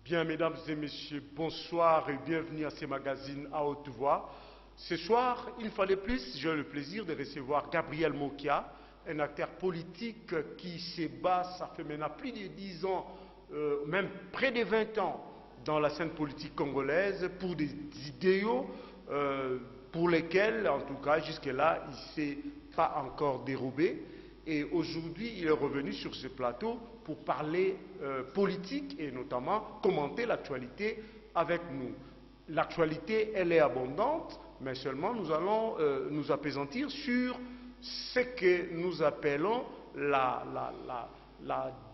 Bien, mesdames et messieurs, bonsoir et bienvenue à ces magazines à haute voix. Ce soir, une fois de plus, j'ai le plaisir de recevoir Gabriel Mokia, un acteur politique qui se bat, ça fait maintenant plus de 10 ans, même près de 20 ans, dans la scène politique congolaise, pour des idéaux pour lesquels, en tout cas, jusque-là, il ne s'est pas encore dérobé. Et aujourd'hui, il est revenu sur ce plateau pour parler politique et notamment commenter l'actualité avec nous. L'actualité, elle est abondante, mais seulement nous allons nous appesantir sur ce que nous appelons la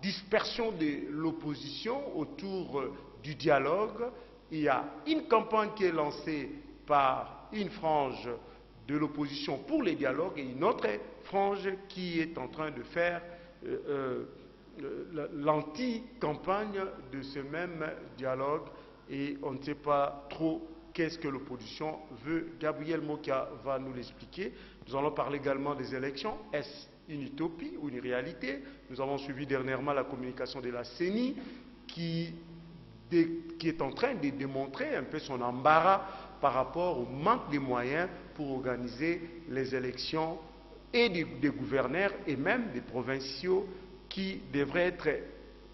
dispersion de l'opposition autour du dialogue. Il y a une campagne qui est lancée par une frange de l'opposition pour les dialogues et une autre frange qui est en train de faire l'anti-campagne de ce même dialogue et on ne sait pas trop qu'est-ce que l'opposition veut. Gabriel Mokia va nous l'expliquer. Nous allons parler également des élections. Est-ce une utopie ou une réalité? Nous avons suivi dernièrement la communication de la CENI qui est en train de démontrer un peu son embarras par rapport au manque de moyens pour organiser les élections et des gouverneurs et même des provinciaux qui devraient être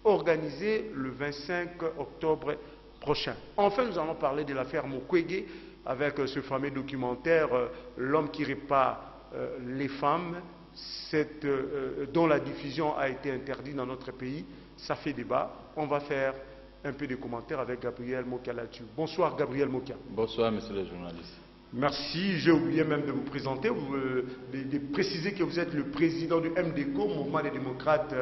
organisés le 25 octobre prochain. Enfin, nous allons parler de l'affaire Mukwege avec ce fameux documentaire L'homme qui répare les femmes, dont la diffusion a été interdite dans notre pays. Ça fait débat. On va faire un peu de commentaires avec Gabriel Mokia là-dessus. Bonsoir Gabriel Mokia. Bonsoir monsieur le journaliste. Merci, j'ai oublié même de vous présenter, de préciser que vous êtes le président du MDCO, Mouvement des démocrates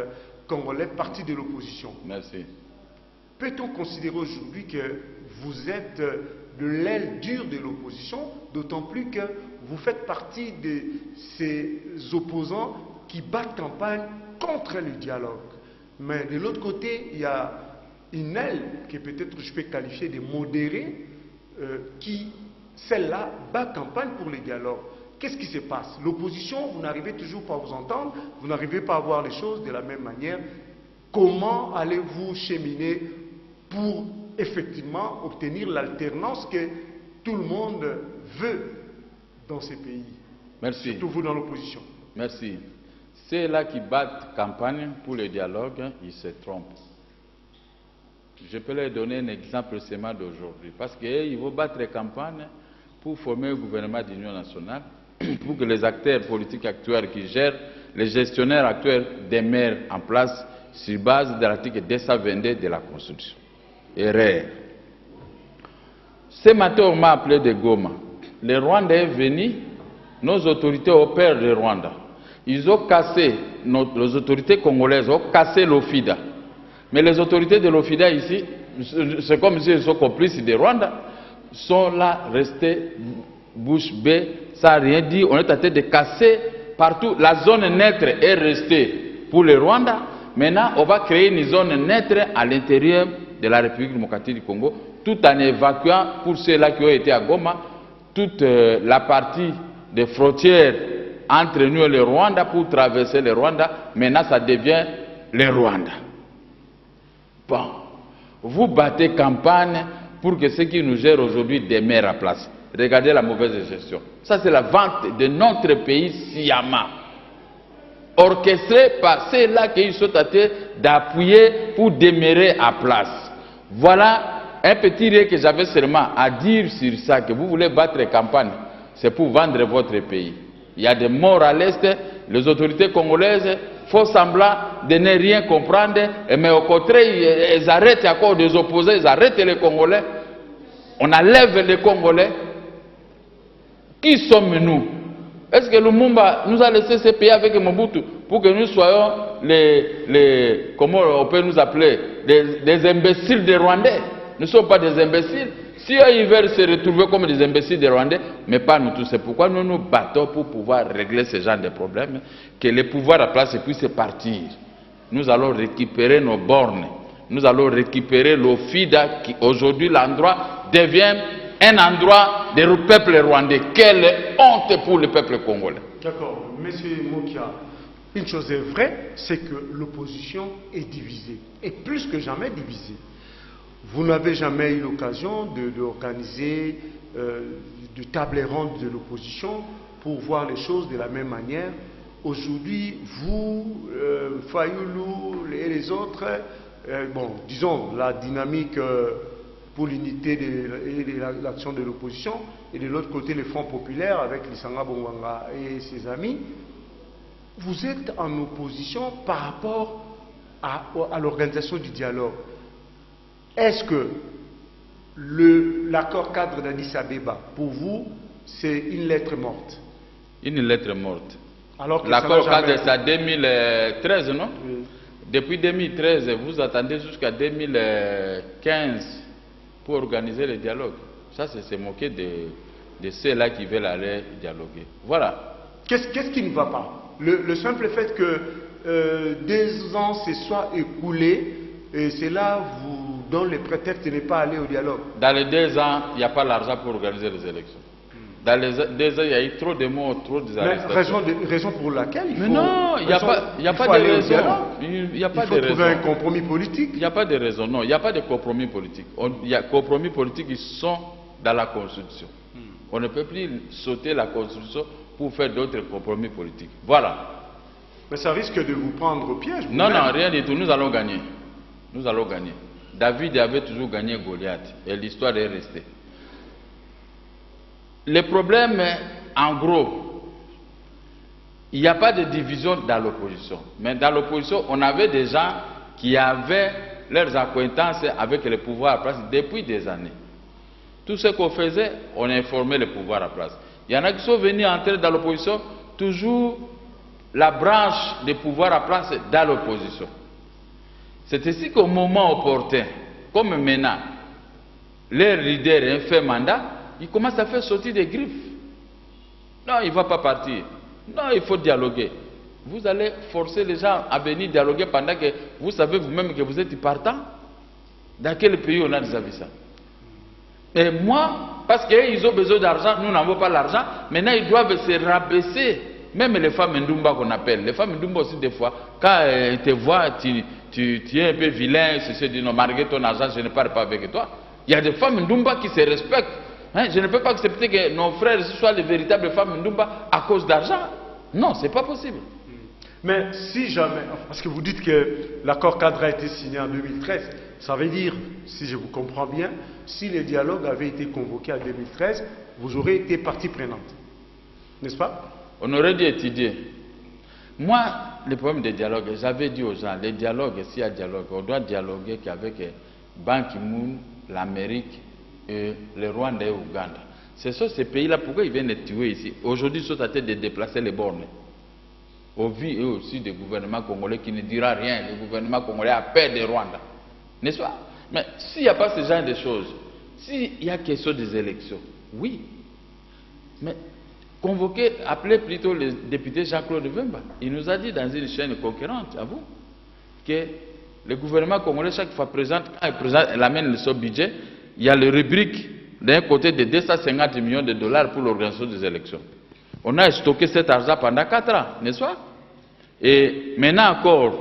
congolais, parti de l'opposition. Merci. Peut-on considérer aujourd'hui que vous êtes de l'aile dure de l'opposition, d'autant plus que vous faites partie de ces opposants qui battent campagne contre le dialogue. Mais de l'autre côté, il y a une aile que peut-être je peux qualifier de modérée, qui, celle-là, bat campagne pour les dialogues. Qu'est-ce qui se passe? L'opposition, vous n'arrivez toujours pas à vous entendre, vous n'arrivez pas à voir les choses de la même manière. Comment allez-vous cheminer pour effectivement obtenir l'alternance que tout le monde veut dans ces pays? Merci. Surtout vous dans l'opposition. Merci. Ceux-là qui battent campagne pour le dialogue, ils se trompent. Je peux leur donner un exemple seulement d'aujourd'hui. Parce qu'ils vont battre campagne pour former un gouvernement d'union nationale, pour que les acteurs politiques actuels qui gèrent, les gestionnaires actuels demeurent en place sur base de l'article 222 de la Constitution. Erreur. Ce matin, on m'a appelé de Goma. Le Rwanda est venu, nos autorités opèrent le Rwanda. Ils ont cassé, les autorités congolaises ont cassé l'OFIDA. Mais les autorités de l'OFIDA ici, c'est comme s'ils sont complices de Rwanda, sont là, restés bouche bée, ça n'a rien dit. On est en train de casser partout. La zone neutre est restée pour le Rwanda. Maintenant, on va créer une zone neutre à l'intérieur de la République démocratique du Congo, tout en évacuant, pour ceux-là qui ont été à Goma, toute la partie des frontières entre nous et le Rwanda pour traverser le Rwanda. Maintenant, ça devient le Rwanda. Bon, vous battez campagne pour que ceux qui nous gèrent aujourd'hui demeurent à place. Regardez la mauvaise gestion. Ça, c'est la vente de notre pays sciemment, orchestrée par ceux-là qui sont en train d'appuyer pour demeurer à place. Voilà un petit rien que j'avais seulement à dire sur ça, que vous voulez battre campagne, c'est pour vendre votre pays. Il y a des morts à l'Est, les autorités congolaises font semblant de ne rien comprendre, mais au contraire, ils arrêtent encore des opposés, ils arrêtent les Congolais. On enlève les Congolais. Qui sommes-nous? Est-ce que Lumumba nous a laissé ce pays avec Mobutu pour que nous soyons comment on peut nous appeler, des imbéciles des Rwandais? Nous ne sommes pas des imbéciles. Si ils veulent se retrouver comme des imbéciles des Rwandais, mais pas nous tous. C'est pourquoi nous nous battons pour pouvoir régler ce genre de problèmes, que les pouvoirs à place puissent partir. Nous allons récupérer nos bornes. Nous allons récupérer l'OFIDA qui aujourd'hui l'endroit devient un endroit du peuple rwandais. Quelle honte pour le peuple congolais. D'accord. Monsieur Mokia, une chose est vraie, c'est que l'opposition est divisée. Et plus que jamais divisée. Vous n'avez jamais eu l'occasion d'organiser de tables rondes de l'opposition pour voir les choses de la même manière. Aujourd'hui, vous, Fayoulou et les autres, bon, disons, la dynamique pour l'unité et l'action de l'opposition, et de l'autre côté, le Front populaire avec Lissanga Bongwanga et ses amis, vous êtes en opposition par rapport à l'organisation du dialogue. Est-ce que l'accord cadre d'Addis Abeba, pour vous, c'est une lettre morte? Une lettre morte. L'accord cadre, c'est en 2013, non? Oui. Depuis 2013, vous attendez jusqu'à 2015 pour organiser le dialogue. Ça, c'est se moquer de ceux-là qui veulent aller dialoguer. Voilà. Qu'est-ce qui ne va pas? Le simple fait que 2 ans se soient écoulés, et cela vous donne le prétexte de ne pas aller au dialogue. Dans les 2 ans, il n'y a pas l'argent pour organiser les élections. Dans les 2 ans, il y a eu trop de morts, trop de arrestations. Raison pour laquelle il faut... Mais non, il n'y a pas de raison. Il n'y a pas de raison. Il faut trouver un compromis politique. Il n'y a pas de raison, non. Il n'y a pas de compromis politique. Il y a compromis politiques qui sont dans la Constitution. On ne peut plus sauter la Constitution pour faire d'autres compromis politiques. Voilà. Mais ça risque de vous prendre au piège. Non, non, rien du tout. Nous allons gagner. Nous allons gagner. David avait toujours gagné Goliath et l'histoire est restée. Le problème, en gros, il n'y a pas de division dans l'opposition. Mais dans l'opposition, on avait des gens qui avaient leurs acquaintances avec le pouvoir à place depuis des années. Tout ce qu'on faisait, on informait le pouvoir à place. Il y en a qui sont venus entrer dans l'opposition, toujours la branche de pouvoir à place dans l'opposition. C'est ainsi qu'au moment opportun, comme maintenant, leur leader fait mandat, il commence à faire sortir des griffes. Non, il ne va pas partir. Non, il faut dialoguer. Vous allez forcer les gens à venir dialoguer pendant que vous savez vous-même que vous êtes partant. Dans quel pays on a déjà vu ça? Et moi, parce qu'ils ont besoin d'argent, nous n'avons pas l'argent, maintenant ils doivent se rabaisser. Même les femmes Ndumba qu'on appelle. Les femmes Ndumba aussi des fois, quand elles te voient, tu es un peu vilain, tu se dis non, malgré ton argent, je ne parle pas avec toi. Il y a des femmes Ndumba qui se respectent. Hein, je ne peux pas accepter que nos frères soient les véritables femmes Ndumba à cause d'argent. Non, ce n'est pas possible. Mais si jamais, parce que vous dites que l'accord cadre a été signé en 2013, ça veut dire, si je vous comprends bien, si le dialogue avait été convoqué en 2013, vous aurez été partie prenante. N'est-ce pas? On aurait dû étudier. Moi, le problème des dialogues, j'avais dit aux gens, les dialogues, s'il y a dialogue, on doit dialoguer qu'avec Ban Ki-moon, l'Amérique et le Rwanda et l'Ouganda. Ce sont ces pays-là, pourquoi ils viennent les tuer ici? Aujourd'hui, ils sont en train de déplacer les bornes. Au vu eux aussi des gouvernements congolais qui ne dira rien. Le gouvernement congolais a peur des Rwanda. N'est-ce pas? Mais s'il n'y a pas ce genre de choses, s'il y a question des élections, oui. Mais convoquer, appeler plutôt le député Jean-Claude Vemba. Il nous a dit dans une chaîne concurrente, à vous, que le gouvernement congolais, chaque fois présente, quand il amène son budget, il y a le rubrique d'un côté de 250 millions de dollars pour l'organisation des élections. On a stocké cet argent pendant 4 ans, n'est-ce pas? Et maintenant encore,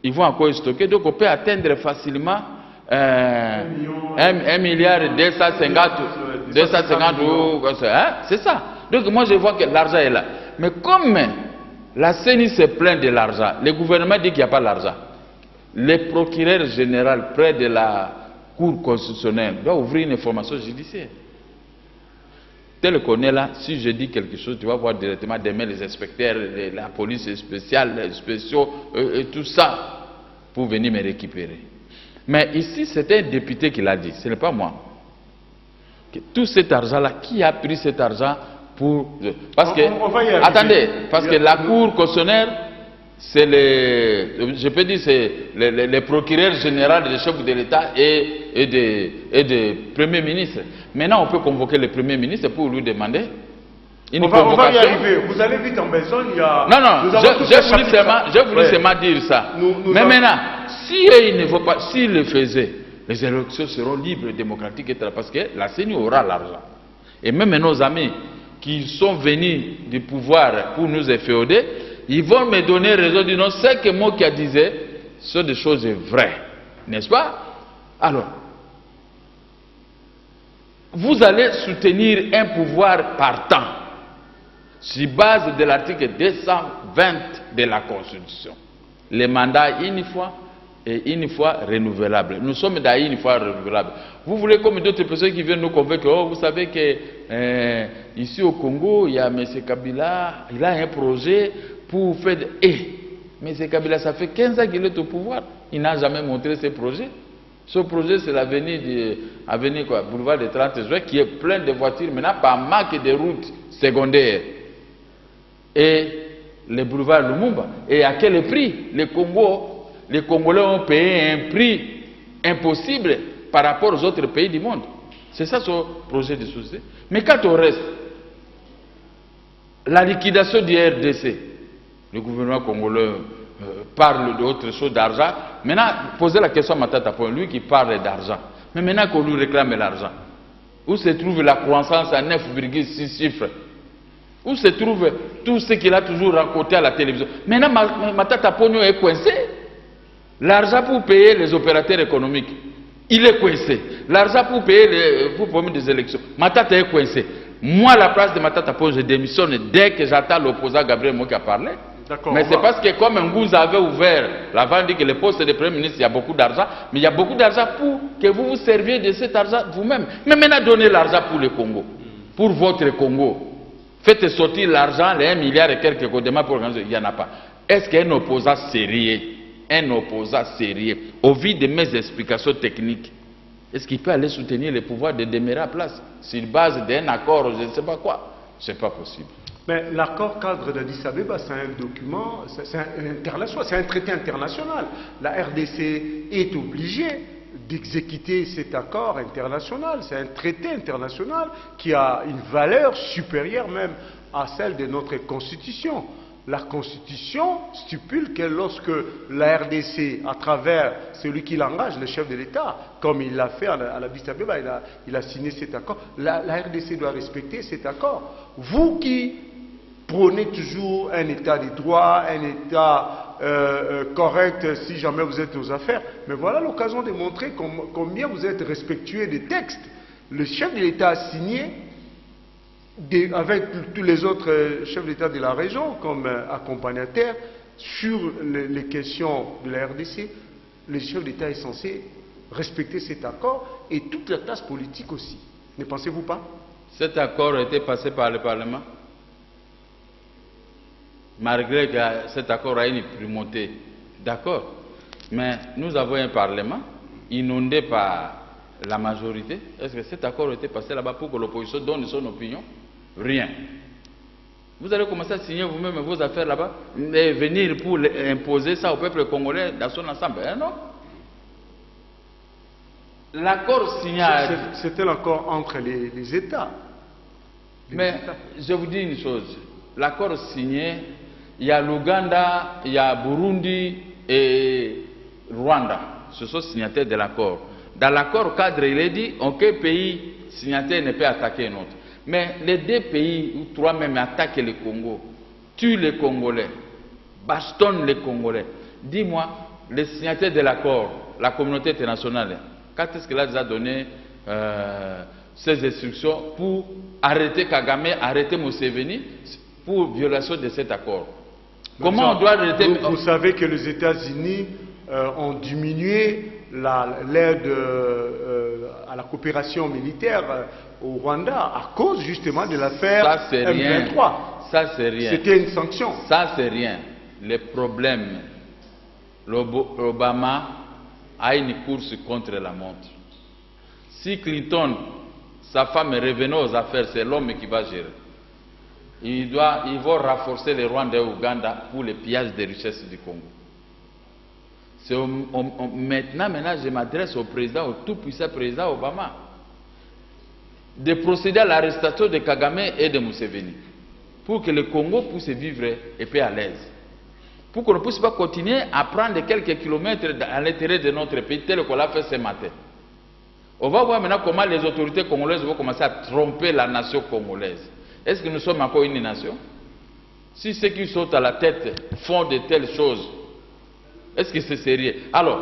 ils vont encore stocker, donc on peut atteindre facilement 1 milliard et 250 ou hein? C'est ça. Donc moi je vois que l'argent est là. Mais comme la CENI se plaint de l'argent, le gouvernement dit qu'il n'y a pas l'argent. Le procureur général près de la Cour constitutionnelle doit ouvrir une information judiciaire. Tel qu'on est là, si je dis quelque chose, tu vas voir directement demain les inspecteurs, la police spéciale, les spéciaux, et tout ça, pour venir me récupérer. Mais ici, c'est un député qui l'a dit, ce n'est pas moi. Que tout cet argent-là, qui a pris cet argent pour... Parce que, attendez, parce que la Cour constitutionnelle, c'est je peux dire, c'est le procureur général, le chef de l'État et des premiers ministres. Maintenant, on peut convoquer le premier ministre pour lui demander une convocation. On va y arriver. Vous allez vite en besogne. Il y a... Non, non, j'ai voulu seulement dire ça. Mais maintenant, s'il ne faut pas, s'il le faisait, les élections seront libres, démocratiques, etc. Parce que la CENI aura l'argent. Et même nos amis qui sont venus du pouvoir pour nous efféoder, ils vont me donner raison du non. C'est que moi qui a disais, ce sont des choses vraies. N'est-ce pas? Alors, vous allez soutenir un pouvoir partant sur base de l'article 220 de la Constitution. Les mandats une fois et une fois renouvelables. Nous sommes dans une fois renouvelable. Vous voulez comme d'autres personnes qui viennent nous convaincre, oh, vous savez que ici au Congo, il y a M. Kabila, il a un projet pour faire... M. Kabila, ça fait 15 ans qu'il est au pouvoir. Il n'a jamais montré ses projets. Ce projet, c'est l'avenue boulevard des 30 juin, qui est plein de voitures, maintenant par manque de routes secondaires. Et le boulevard Lumumba. Et à quel prix? Les Congolais ont payé un prix impossible par rapport aux autres pays du monde. C'est ça son projet de société. Mais quand on reste, la liquidation du RDC, le gouvernement congolais parle d'autre chose, d'argent. Maintenant, posez la question à Matata Ponyo, lui qui parle d'argent. Mais maintenant qu'on nous réclame l'argent, où se trouve la croissance à 9,6 chiffres? Où se trouve tout ce qu'il a toujours raconté à la télévision? Maintenant, Matata Ponyo est coincé. L'argent pour payer les opérateurs économiques, il est coincé. L'argent pour payer pour promouvoir des élections, Matata est coincé. Moi, à la place de Matata Ponyo, je démissionne dès que j'attends l'opposant Gabriel Moki a parlé. Mais c'est parce que comme vous avez ouvert la vente, dit que le poste de Premier ministre, il y a beaucoup d'argent, mais il y a beaucoup d'argent pour que vous vous serviez de cet argent vous-même. Mais maintenant, donnez l'argent pour le Congo, pour votre Congo. Faites sortir l'argent, les 1 milliard et quelques codements pour organiser, il n'y en a pas. Est-ce qu'un opposant sérieux, au vu de mes explications techniques, est-ce qu'il peut aller soutenir le pouvoir de demeurer à place sur base d'un accord, je ne sais pas quoi? Ce n'est pas possible. Mais l'accord cadre d'Addis Abeba, c'est un document, c'est un traité international. La RDC est obligée d'exécuter cet accord international. C'est un traité international qui a une valeur supérieure même à celle de notre Constitution. La Constitution stipule que lorsque la RDC, à travers celui qui l'engage, le chef de l'État, comme il l'a fait à l'Addis Abeba, il a signé cet accord, la RDC doit respecter cet accord. Vous qui prônez toujours un État de droit, un État correct si jamais vous êtes aux affaires, mais voilà l'occasion de montrer combien vous êtes respectueux des textes. Le chef de l'État a signé avec tous les autres chefs d'État de la région comme accompagnataires sur les questions de la RDC. Le chef d'État est censé respecter cet accord et toute la classe politique aussi. Ne pensez-vous pas? Cet accord a été passé par le Parlement, malgré que cet accord a une primauté. D'accord. Mais nous avons un Parlement inondé par la majorité. Est-ce que cet accord a été passé là-bas pour que l'opposition donne son opinion? Rien. Vous allez commencer à signer vous-même vos affaires là-bas et venir pour imposer ça au peuple congolais dans son ensemble. Non. L'accord signé... C'était l'accord entre les États. Je vous dis une chose. L'accord signé, il y a l'Ouganda, il y a Burundi et Rwanda. Ce sont signataires de l'accord. Dans l'accord cadre, il est dit aucun pays signataire ne peut attaquer un autre. Mais les deux pays ou trois même attaquent le Congo, tuent les Congolais, bastonnent les Congolais. Dis-moi, les signataires de l'accord, la communauté internationale, quand est-ce qu'elle a déjà donné ces instructions pour arrêter Kagame, arrêter Museveni pour violation de cet accord? Comment on doit arrêter... Vous savez que les États-Unis ont diminué l'aide à la coopération militaire au Rwanda à cause justement de l'affaire M23. Ça c'est rien. C'était une sanction. Ça c'est rien. Le problème, Obama a une course contre la montre. Si Clinton, sa femme est revenue aux affaires, c'est l'homme qui va gérer. Ils vont renforcer les Rwandais et l'Ouganda pour le pillage des richesses du Congo. Maintenant, je m'adresse au président, au tout-puissant président Obama, de procéder à l'arrestation de Kagame et de Museveni, pour que le Congo puisse vivre et puis à l'aise. Pour qu'on ne puisse pas continuer à prendre quelques kilomètres à l'intérieur de notre pays, tel qu'on l'a fait ce matin. On va voir maintenant comment les autorités congolaises vont commencer à tromper la nation congolaise. Est-ce que nous sommes encore une nation? Si ceux qui sautent à la tête font de telles choses, est-ce que c'est sérieux? Alors,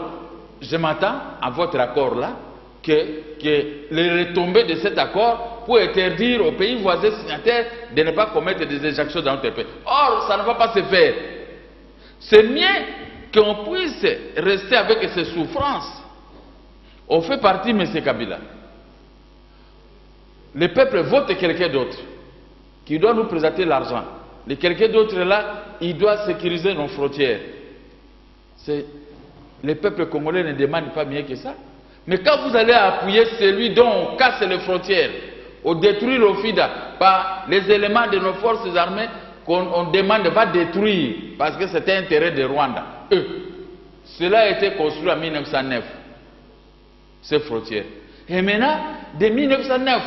je m'attends à votre accord-là, que les retombées de cet accord pour interdire aux pays voisins signataires de ne pas commettre des exactions dans notre pays. Or, ça ne va pas se faire. C'est mieux qu'on puisse rester avec ces souffrances. On fait partie, M. Kabila. Le peuple vote quelqu'un d'autre qui doit nous présenter l'argent. Et quelqu'un d'autre là, il doit sécuriser nos frontières. Le peuple congolais ne demande pas mieux que ça. Mais quand vous allez appuyer celui dont on casse les frontières, on détruit l'OFIDA par les éléments de nos forces armées qu'on demande de pas détruire parce que c'était intérêt de Rwanda. Cela a été construit en 1909, ces frontières. Et maintenant, de 1909,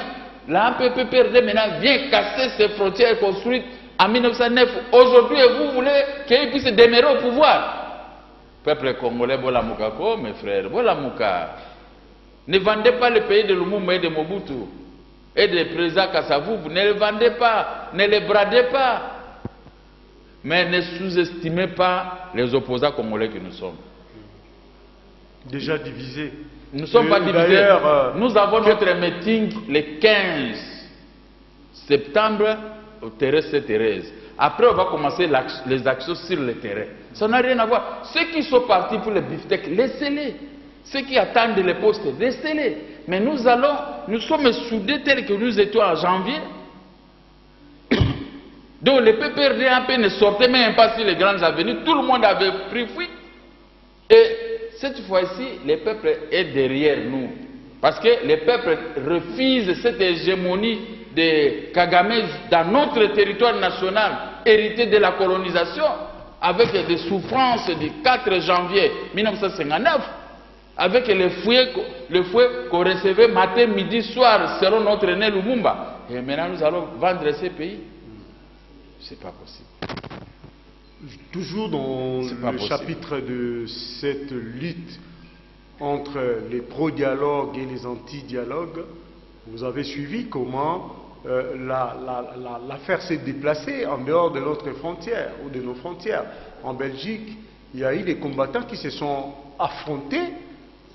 la MPPRD maintenant vient casser ces frontières construites en 1909. Aujourd'hui, vous voulez qu'ils puissent demeurer au pouvoir. Peuple congolais, Bolamouka, mes frères, Bolamouka. Ne vendez pas le pays de Lumumba et de Mobutu et de président Kasavubu. Ne le vendez pas, ne les bradez pas. Mais ne sous-estimez pas les opposants congolais que nous sommes. Déjà divisés. Nous ne sommes pas divisés. Nous avons notre meeting le 15 septembre au terrain Sainte-Thérèse. Après, on va commencer les actions sur le terrain. Ça n'a rien à voir. Ceux qui sont partis pour le BIFTEC, laissez-les. Ceux qui attendent les postes, laissez-les. Mais nous sommes soudés tels que nous étions en janvier. Donc les PPRD ne sortaient même pas sur les grandes avenues. Tout le monde avait pris fuite. Et cette fois-ci, le peuple est derrière nous. Parce que le peuple refuse cette hégémonie de Kagame dans notre territoire national, hérité de la colonisation, avec des souffrances du 4 janvier 1959. Avec le fouet qu'on recevait matin, midi, soir, selon notre aîné Lumumba. Et maintenant, nous allons vendre ces pays. C'est pas possible. Toujours dans le chapitre de cette lutte entre les pro-dialogues et les anti-dialogues, vous avez suivi comment l'affaire s'est déplacée en dehors de notre frontière ou de nos frontières. En Belgique, il y a eu des combattants qui se sont affrontés,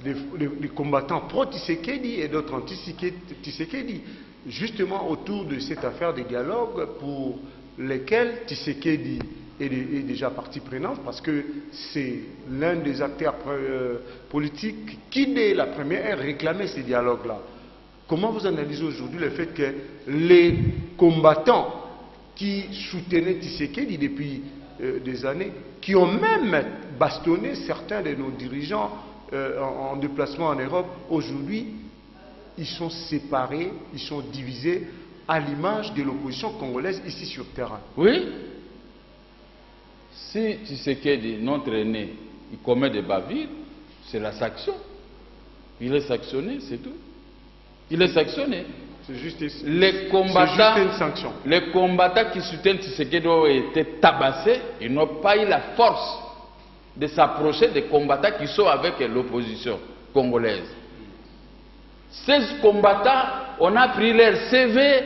des combattants pro-Tshisekedi et d'autres anti-Tshisekedi, justement autour de cette affaire de dialogue pour lesquels Tshisekedi est déjà partie prenante parce que c'est l'un des acteurs politiques qui, dès la première ère, réclamait ces dialogues-là. Comment vous analysez aujourd'hui le fait que les combattants qui soutenaient Tshisekedi depuis des années, qui ont même bastonné certains de nos dirigeants en déplacement en Europe, aujourd'hui, ils sont séparés, ils sont divisés à l'image de l'opposition congolaise ici sur terrain. Oui. Si Tshisekedi, notre aîné, il commet des bavures, c'est la sanction. Il est sanctionné, c'est tout. Il est sanctionné. C'est juste les combattants, une sanction. Les combattants qui soutiennent Tshisekedi ont été tabassés, ils n'ont pas eu la force de s'approcher des combattants qui sont avec l'opposition congolaise. Ces combattants, on a pris leur CV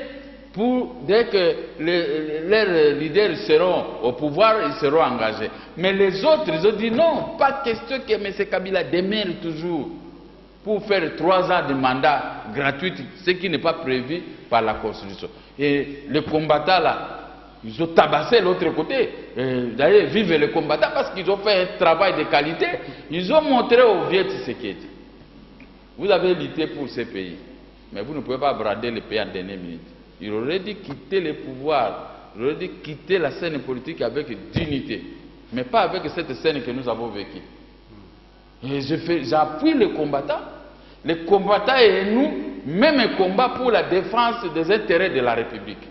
pour, dès que leurs leaders seront au pouvoir, ils seront engagés. Mais les autres, ils ont dit non, pas question que M. Kabila demeure toujours pour faire 3 ans de mandat gratuit, ce qui n'est pas prévu par la Constitution. Et les combattants là, ils ont tabassé l'autre côté. D'ailleurs, vive les combattants parce qu'ils ont fait un travail de qualité. Ils ont montré au vieux Tshisekedi. Vous avez lutté pour ces pays, mais vous ne pouvez pas brader les pays en dernière minute. Il aurait dû quitter le pouvoir, il aurait dû quitter la scène politique avec dignité, mais pas avec cette scène que nous avons vécue. Et j'appuie les combattants. Les combattants et nous, même un combat pour la défense des intérêts de la République.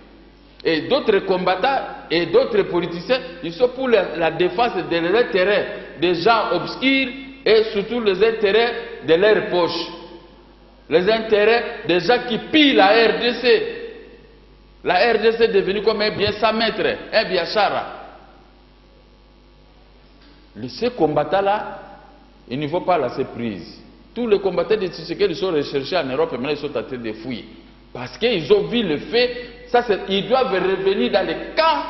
Et d'autres combattants et d'autres politiciens, ils sont pour la défense de l'intérêt des gens obscurs et surtout les intérêts de leurs poches. Les intérêts des gens qui pillent la RDC. La RDC est devenue comme un bien sans maître, un bien chara. Ces combattants-là, ils ne vont pas laisser prise. Tous les combattants de Tshisekedi sont recherchés en Europe et maintenant ils sont en train de fouiller. Parce qu'ils ont vu le fait, ils doivent revenir dans les camps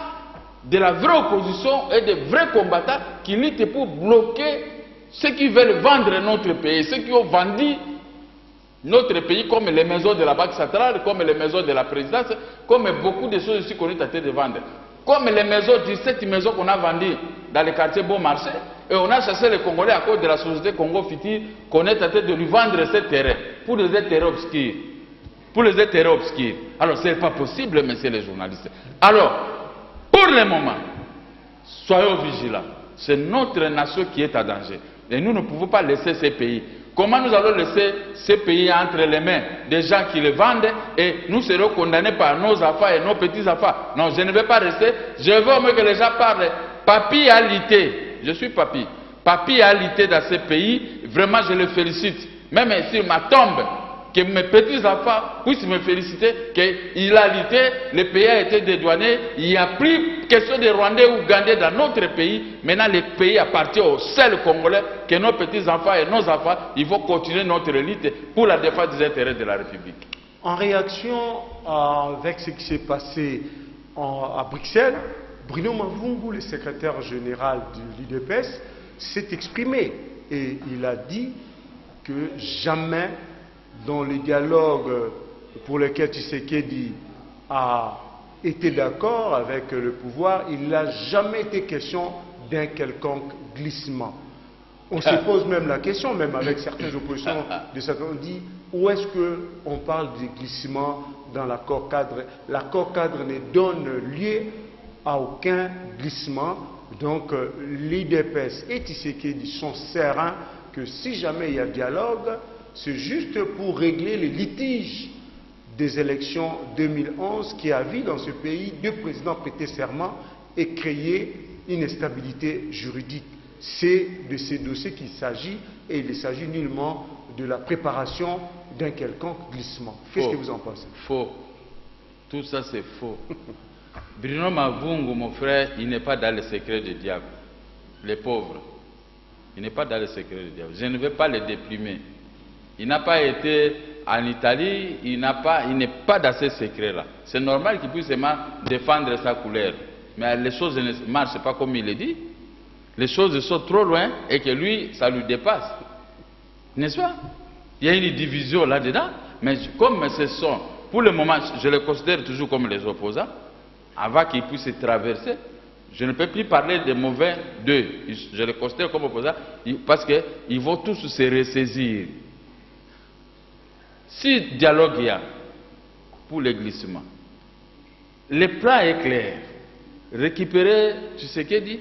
de la vraie opposition et des vrais combattants qui luttent pour bloquer ceux qui veulent vendre notre pays, ceux qui ont vendu notre pays comme les maisons de la Banque centrale, comme les maisons de la présidence, comme beaucoup de choses ici qu'on est tenté de vendre. Comme les maisons, 17 maisons qu'on a vendues dans le quartier Bon Marché, et on a chassé les Congolais à cause de la société Congo Futur, qu'on est tenté de lui vendre ces terrains, pour des intérêts obscurs. Pour les intérêts obscurs. Alors, ce n'est pas possible, messieurs les journalistes. Alors, pour le moment, soyons vigilants. C'est notre nation qui est en danger. Et nous ne pouvons pas laisser ces pays. Comment nous allons laisser ces pays entre les mains des gens qui les vendent et nous serons condamnés par nos enfants et nos petits-enfants? Non, je ne vais pas rester. Je veux au moins que les gens parlent. Papi a lutté. Je suis papi. Papi a lutté dans ces pays. Vraiment, je le félicite. Même sur ma tombe, que mes petits-enfants puissent me féliciter qu'il a lutté, le pays a été dédouané, il n'y a plus question de Rwandais ou Ougandais dans notre pays. Maintenant, le pays appartient aux seuls Congolais, que nos petits-enfants et nos enfants, ils vont continuer notre lutte pour la défense des intérêts de la République. En réaction avec ce qui s'est passé à Bruxelles, Bruno Mavungu, le secrétaire général de l'UDPS, s'est exprimé et il a dit que jamais dans les dialogues pour lesquels Tshisekedi a été d'accord avec le pouvoir, il n'a jamais été question d'un quelconque glissement. On se pose même la question, même avec certaines oppositions, on dit où est-ce qu'on parle de glissement dans l'accord cadre? L'accord cadre ne donne lieu à aucun glissement. Donc l'UDPS et Tshisekedi sont sereins que si jamais il y a dialogue, c'est juste pour régler les litiges des élections 2011 qui a vu dans ce pays deux présidents prêter serment et créer une instabilité juridique. C'est de ces dossiers qu'il s'agit et il ne s'agit nullement de la préparation d'un quelconque glissement. Qu'est-ce que vous en pensez? Faux. Tout ça c'est faux. Bruno Mavungu, mon frère, il n'est pas dans le secret du diable. Les pauvres. Il n'est pas dans le secret du diable. Je ne vais pas le déprimer. Il n'a pas été en Italie, il n'est pas dans ces secrets-là. C'est normal qu'il puisse défendre sa couleur. Mais les choses ne marchent pas comme il le dit. Les choses sont trop loin et que lui, ça lui dépasse. N'est-ce pas? Il y a une division là-dedans. Mais comme ce sont, pour le moment, je les considère toujours comme les opposants, avant qu'ils puissent traverser, je ne peux plus parler des mauvais d'eux. Je les considère comme opposants parce qu'ils vont tous se ressaisir. Si dialogue il y a pour les glissements, le plan est clair. Récupérer Tshisekedi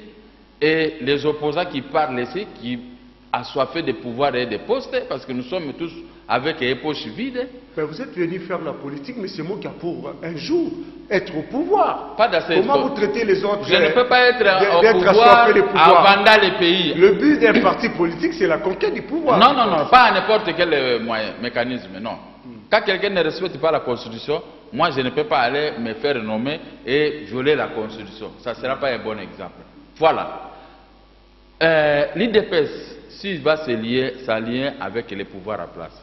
et les opposants qui parlent ici, qui assoiffés de pouvoir et de postes, parce que nous sommes tous avec les poches vides. Mais vous êtes venu faire la politique, mais c'est moi qui a pour un jour être au pouvoir. Pas dans Comment vous traitez les autres? Je ne peux pas être au pouvoir en vendant les pays. Le but d'un parti politique, c'est la conquête du pouvoir. Non, non, non, pas à n'importe quel moyen, mécanisme, non. Quand quelqu'un ne respecte pas la Constitution, moi je ne peux pas aller me faire nommer et violer la Constitution. Ça ne sera pas un bon exemple. Voilà. L'UDPS, s'il va s'allier avec les pouvoirs en place,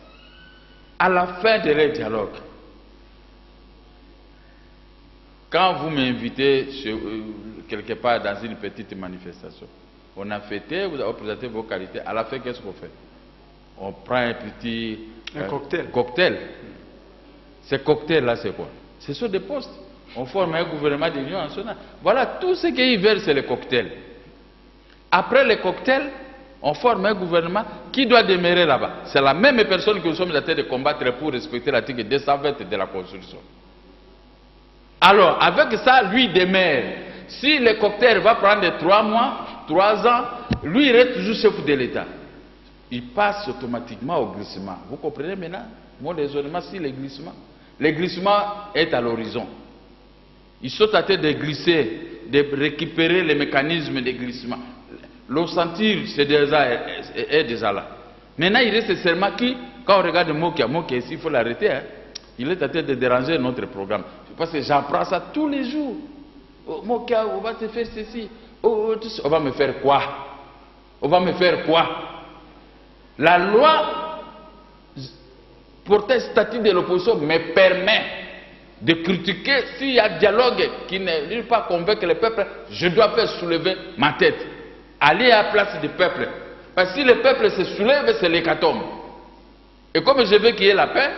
à la fin de leur dialogue, quand vous m'invitez quelque part dans une petite manifestation, on a fêté, vous avez présenté vos qualités, à la fin qu'est-ce qu'on fait? On prend un petit cocktail. Ces cocktails-là, c'est quoi? Ce sont des postes. On forme un gouvernement d'union nationale. Voilà, tout ce qu'ils veulent, c'est les cocktails. Après les cocktails, on forme un gouvernement qui doit demeurer là-bas. C'est la même personne que nous sommes en train de combattre pour respecter l'article 220 de la Constitution. Alors, avec ça, lui demeure. Si le cocktail va prendre 3 mois, 3 ans, lui il reste toujours chef de l'État. Il passe automatiquement au glissement. Vous comprenez maintenant mon raisonnement sur le glissement? Le glissement est à l'horizon. Ils sont en train de glisser, de récupérer les mécanismes de glissement. Le sentir, c'est déjà là. Maintenant, il reste seulement qui, quand on regarde Mokia, ici, il faut l'arrêter. Hein. Il est en train de déranger notre programme. Parce que j'apprends ça tous les jours. Oh, Mokia, on va te faire ceci. Oh, on va me faire quoi? On va me faire quoi? La loi portant statut de l'opposition me permet de critiquer s'il y a dialogue qui ne pas convaincre le peuple, je dois faire soulever ma tête. Aller à la place du peuple Parce que si le peuple se soulève, c'est l'hécatombe. Et comme je veux qu'il y ait la paix,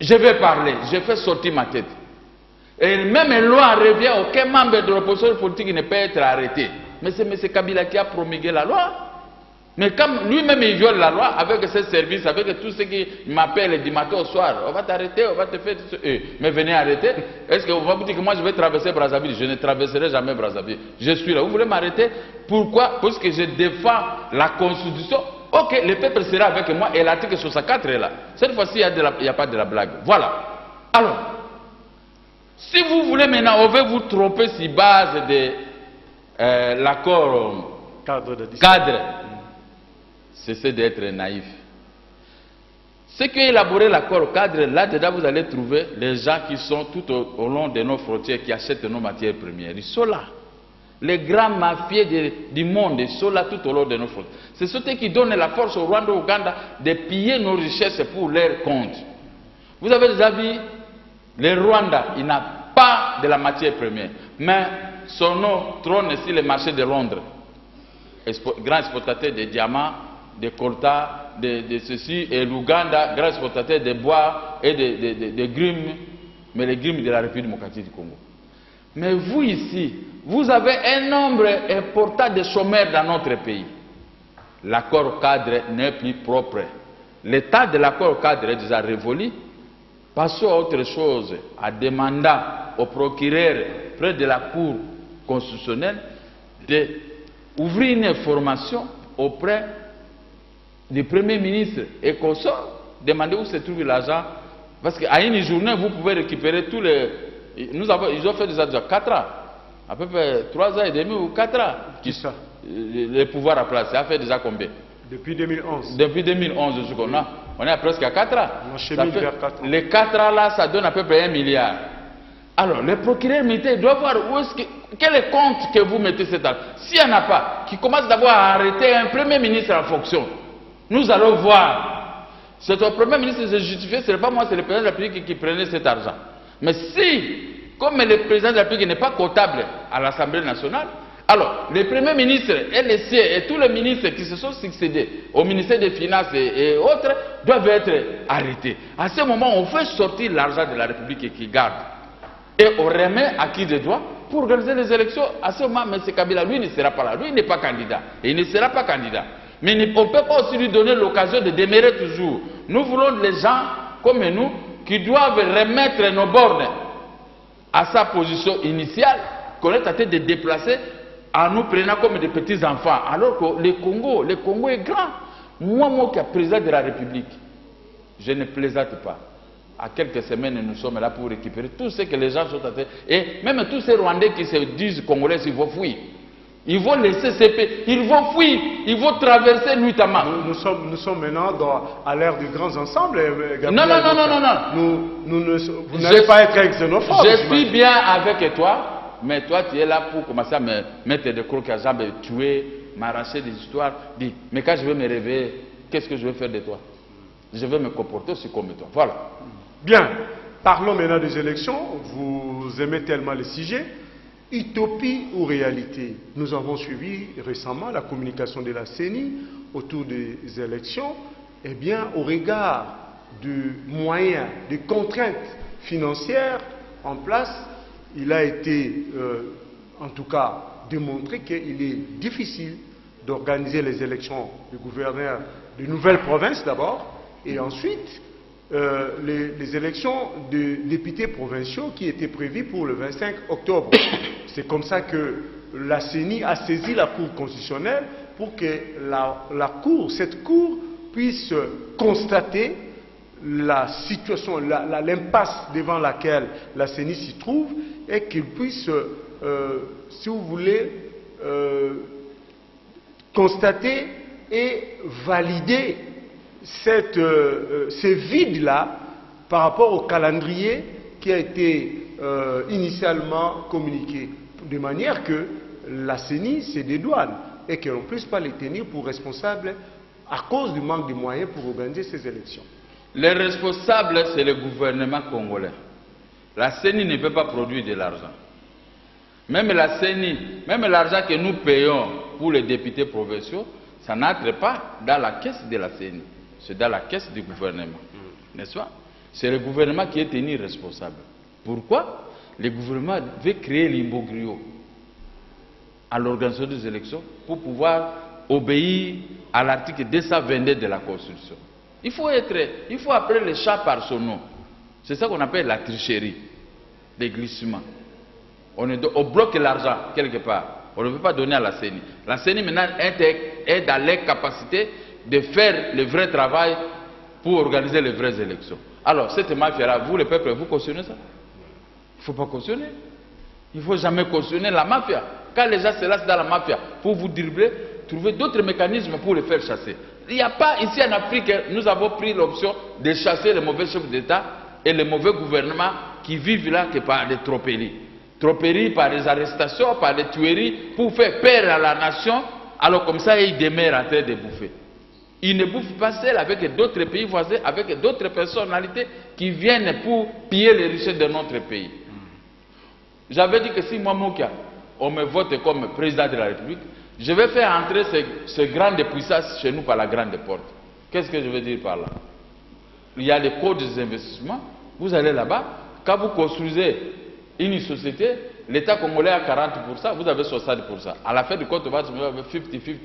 je vais parler, je fais sortir ma tête. Et même une loi revient, aucun membre de l'opposition politique ne peut être arrêté. Mais c'est M. Kabila qui a promulgué la loi. Mais comme lui-même il viole la loi avec ses services, avec tout ce qui m'appelle du matin au soir, on va t'arrêter, on va te faire... mais venez arrêter. Est-ce que vous va vous dire que moi je vais traverser Brazzaville? Je ne traverserai jamais Brazzaville. Je suis là. Vous voulez m'arrêter? Pourquoi? Parce que je défends la Constitution. Ok, le peuple sera avec moi et l'article 64 est là. Cette fois-ci, il n'y a pas de la blague. Voilà. Alors, si vous voulez maintenant, on veut vous tromper sur base de l'accord cadre, cessez d'être naïf. Ceux qui ont élaboré l'accord cadre, là-dedans, vous allez trouver les gens qui sont tout au long de nos frontières, qui achètent nos matières premières. Ils sont là. Les grands mafieux du monde, ils sont là tout au long de nos frontières. C'est ceux qui donnent la force au Rwanda, au Ouganda, de piller nos richesses pour leur compte. Vous avez déjà vu, le Rwanda, il n'a pas de la matière première, mais son nom trône sur le marché de Londres. Grand exportateur de diamants, de coltan, de ceci, et l'Ouganda, grand exportateur de bois et de grumes, mais les grumes de la République démocratique du Congo. Mais vous ici, vous avez un nombre important de chômeurs dans notre pays. L'accord cadre n'est plus propre. L'état de l'accord cadre est déjà révolu. Passons à autre chose, en demandant au procureur près de la Cour constitutionnelle d'ouvrir une information auprès du Premier ministre et consort, demander où se trouve l'argent. Parce qu'à une journée, vous pouvez récupérer tous les... ils ont fait déjà 4 ans, à peu près 3 ans et demi ou 4 ans. Qui ça? Le pouvoir à place, ça fait déjà combien? Depuis 2011. Depuis 2011, on est à presque à 4 ans. On chemine vers 4 ans. Les 4 ans là, ça donne à peu près 1 milliard. Alors, le procureur militaire doit voir où est-ce quel est le compte que vous mettez cet argent. S'il n'y en a pas, qui commence d'abord à arrêter un premier ministre en fonction, nous allons voir. C'est au premier ministre de se justifier, ce n'est pas moi, c'est le président de la République qui prenait cet argent. Mais si, comme le président de la République n'est pas comptable à l'Assemblée nationale, alors le premier ministre et les siens et tous les ministres qui se sont succédés au ministère des Finances et autres doivent être arrêtés. À ce moment, on fait sortir l'argent de la République qui garde. Et on remet à qui de droit pour organiser les élections. À ce moment, M. Kabila, lui, ne sera pas là. Lui, il n'est pas candidat. Et il ne sera pas candidat. Mais on ne peut pas aussi lui donner l'occasion de demeurer toujours. Nous voulons les gens comme nous qui doivent remettre nos bornes à sa position initiale, qu'on est tenté de déplacer en nous prenant comme des petits enfants. Alors que le Congo est grand. Moi qui suis président de la République, je ne plaisante pas. À quelques semaines, nous sommes là pour récupérer tout ce que les gens sont en train. Et même tous ces Rwandais qui se disent Congolais, ils vont fuir. Ils vont laisser ces pays, ils vont fuir, ils vont traverser nuitamment. Nous sommes maintenant à l'ère des grands ensembles. Non. Vous n'allez pas être xénophobe. Je suis bien avec toi, mais toi tu es là pour commencer à me mettre des crocs à jambes, tuer, m'arracher des histoires. Dis, mais quand je vais me réveiller, qu'est-ce que je vais faire de toi? Je vais me comporter aussi comme toi. Voilà. Bien, parlons maintenant des élections. Vous aimez tellement le sujet. Utopie ou réalité? Nous avons suivi récemment la communication de la CENI autour des élections. Eh bien, au regard des moyens, des contraintes financières en place, il a été, en tout cas, démontré qu'il est difficile d'organiser les élections du gouverneur de nouvelles provinces d'abord, et ensuite les élections de députés provinciaux qui étaient prévues pour le 25 octobre. C'est comme ça que la CENI a saisi la Cour constitutionnelle pour que cette Cour puisse constater la situation, l'impasse devant laquelle la CENI s'y trouve et qu'il puisse, si vous voulez, constater et valider ces vides-là par rapport au calendrier qui a été initialement communiqué, de manière que la CENI se dédouane et qu'on ne puisse pas les tenir pour responsables à cause du manque de moyens pour organiser ces élections. Les responsables, c'est le gouvernement congolais. La CENI ne peut pas produire de l'argent. Même la CENI, même l'argent que nous payons pour les députés provinciaux, ça n'entre pas dans la caisse de la CENI, c'est dans la caisse du gouvernement, n'est-ce pas? C'est le gouvernement qui est tenu responsable. Pourquoi? Le gouvernement veut créer l'imbroglio à l'organisation des élections pour pouvoir obéir à l'article 222 de la Constitution. Il faut appeler le chat par son nom. C'est ça qu'on appelle la tricherie, les glissements. On bloque l'argent quelque part. On ne veut pas donner à la CENI. La CENI maintenant est dans l'incapacité de faire le vrai travail pour organiser les vraies élections. Alors, cette mafia-là, vous, le peuple, vous cautionnez ça? Il ne faut pas cautionner. Il ne faut jamais cautionner la mafia. Quand les gens se lancent dans la mafia pour vous dribbler, trouvez d'autres mécanismes pour les faire chasser. Il n'y a pas, ici en Afrique, nous avons pris l'option de chasser les mauvais chefs d'État et les mauvais gouvernements qui vivent là que par des tropéries. Tropéries par des arrestations, par des tueries, pour faire peur à la nation, alors comme ça, ils demeurent en train de bouffer. Ils ne bouffent pas seuls avec d'autres pays voisins, avec d'autres personnalités qui viennent pour piller les richesses de notre pays. J'avais dit que si moi, Moukia, on me vote comme président de la République, je vais faire entrer ces grandes puissances chez nous par la grande porte. Qu'est-ce que je veux dire par là? Il y a les codes des investissements, vous allez là-bas, quand vous construisez une société, l'État congolais a 40%, vous avez 60%. À la fin du compte, vous avez 50-50,